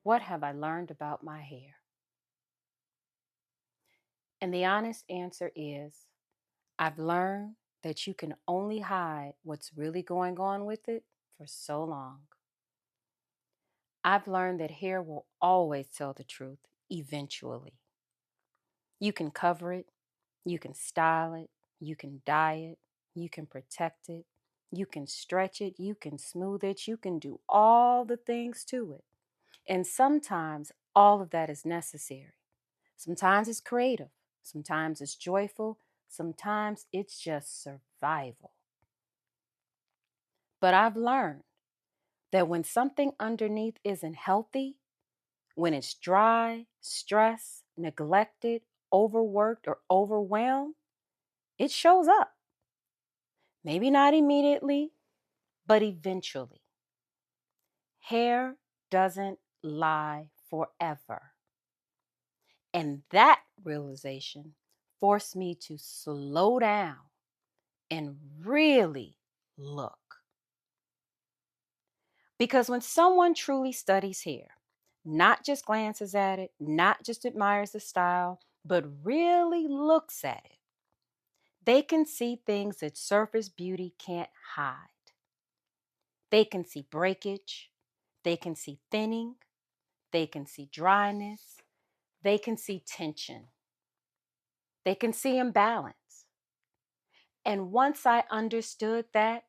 What have I learned about my hair? And the honest answer is I've learned that you can only hide what's really going on with it for so long. I've learned that hair will always tell the truth eventually. You can cover it, you can style it, you can dye it, you can protect it, you can stretch it, you can smooth it, you can do all the things to it. And sometimes all of that is necessary. Sometimes it's creative, sometimes it's joyful, sometimes it's just survival. But I've learned that when something underneath isn't healthy, when it's dry, stressed, neglected, overworked, or overwhelmed, it shows up. Maybe not immediately, but eventually. Hair doesn't lie forever. And that realization forced me to slow down and really look. Because when someone truly studies hair, not just glances at it, not just admires the style, but really looks at it, they can see things that surface beauty can't hide. They can see breakage, they can see thinning, they can see dryness, they can see tension, they can see imbalance. And once I understood that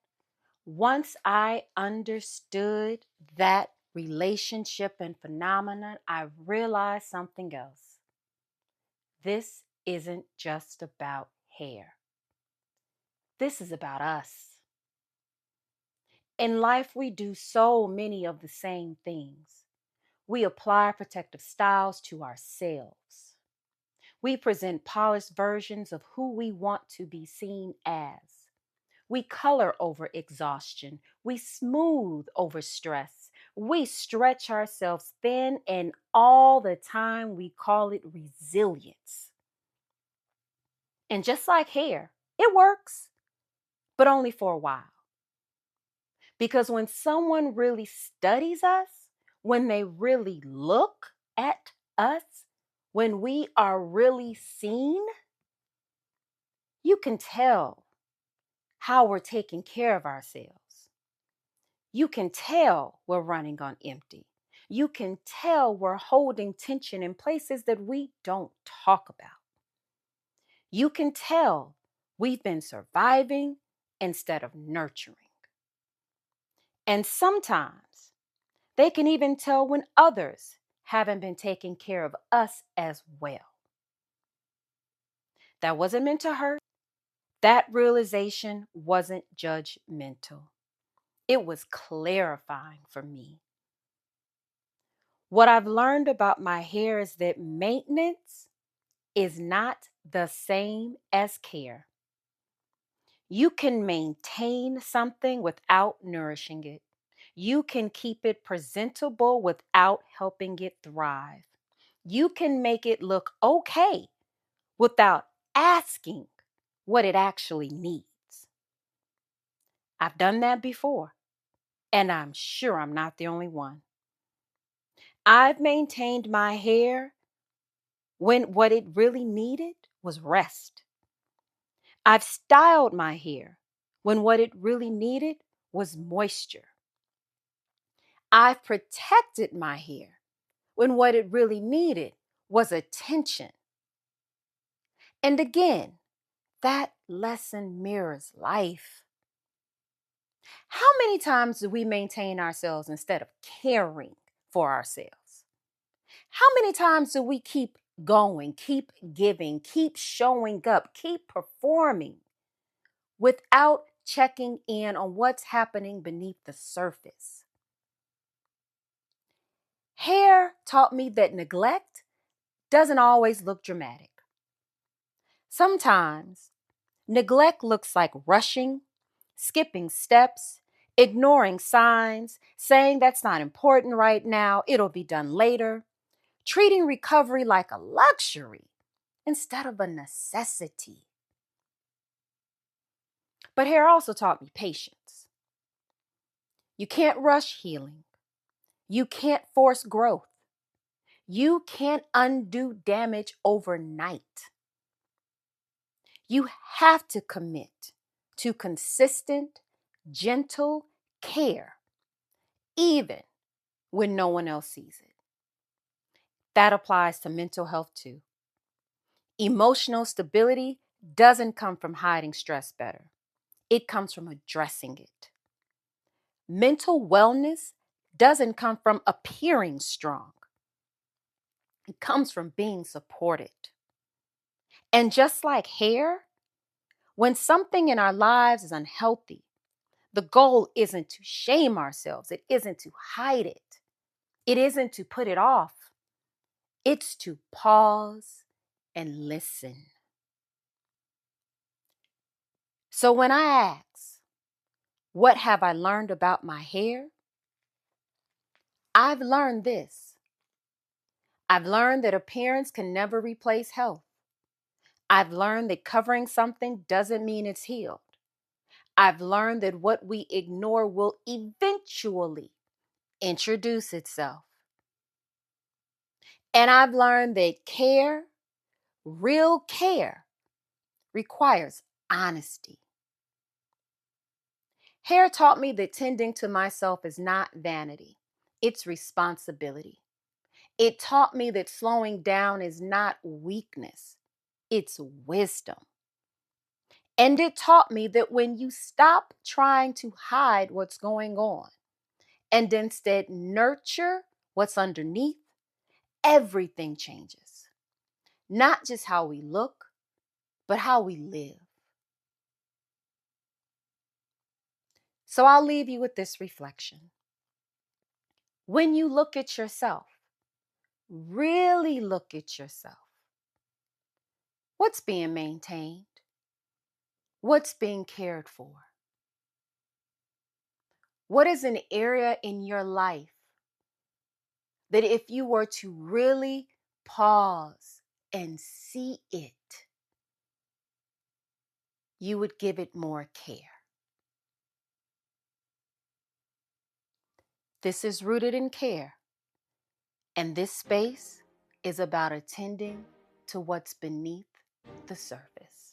relationship and phenomenon, I realized something else. This isn't just about hair. This is about us. In life, we do so many of the same things. We apply protective styles to ourselves. We present polished versions of who we want to be seen as. We color over exhaustion. We smooth over stress. We stretch ourselves thin, and all the time we call it resilience. And just like hair, it works, but only for a while. Because when someone really studies us, when they really look at us, when we are really seen, you can tell how we're taking care of ourselves. You can tell we're running on empty. You can tell we're holding tension in places that we don't talk about. You can tell we've been surviving instead of nurturing. And sometimes they can even tell when others haven't been taking care of us as well. That wasn't meant to hurt. That realization wasn't judgmental. It was clarifying for me. What I've learned about my hair is that maintenance is not the same as care. You can maintain something without nourishing it. You can keep it presentable without helping it thrive. You can make it look okay without asking what it actually needs. I've done that before, and I'm sure I'm not the only one. I've maintained my hair when what it really needed was rest. I've styled my hair when what it really needed was moisture. I've protected my hair when what it really needed was attention. And again, that lesson mirrors life. How many times do we maintain ourselves instead of caring for ourselves? How many times do we keep going, keep giving, keep showing up, keep performing without checking in on what's happening beneath the surface? Hair taught me that neglect doesn't always look dramatic. Sometimes neglect looks like rushing, skipping steps, ignoring signs, saying that's not important right now, it'll be done later, treating recovery like a luxury instead of a necessity. But hair also taught me patience. You can't rush healing. You can't force growth. You can't undo damage overnight. You have to commit to consistent, gentle care, even when no one else sees it. That applies to mental health too. Emotional stability doesn't come from hiding stress better. It comes from addressing it. Mental wellness doesn't come from appearing strong. It comes from being supported. And just like hair, when something in our lives is unhealthy, the goal isn't to shame ourselves. It isn't to hide it. It isn't to put it off. It's to pause and listen. So when I ask, what have I learned about my hair? I've learned this. I've learned that appearance can never replace health. I've learned that covering something doesn't mean it's healed. I've learned that what we ignore will eventually introduce itself. And I've learned that care, real care, requires honesty. Hair taught me that tending to myself is not vanity, it's responsibility. It taught me that slowing down is not weakness, it's wisdom. And it taught me that when you stop trying to hide what's going on and instead nurture what's underneath, everything changes. Not just how we look, but how we live. So I'll leave you with this reflection. When you look at yourself, really look at yourself. What's being maintained? What's being cared for? What is an area in your life that if you were to really pause and see it, you would give it more care? This is Rooted in Care, and this space is about attending to what's beneath the surface.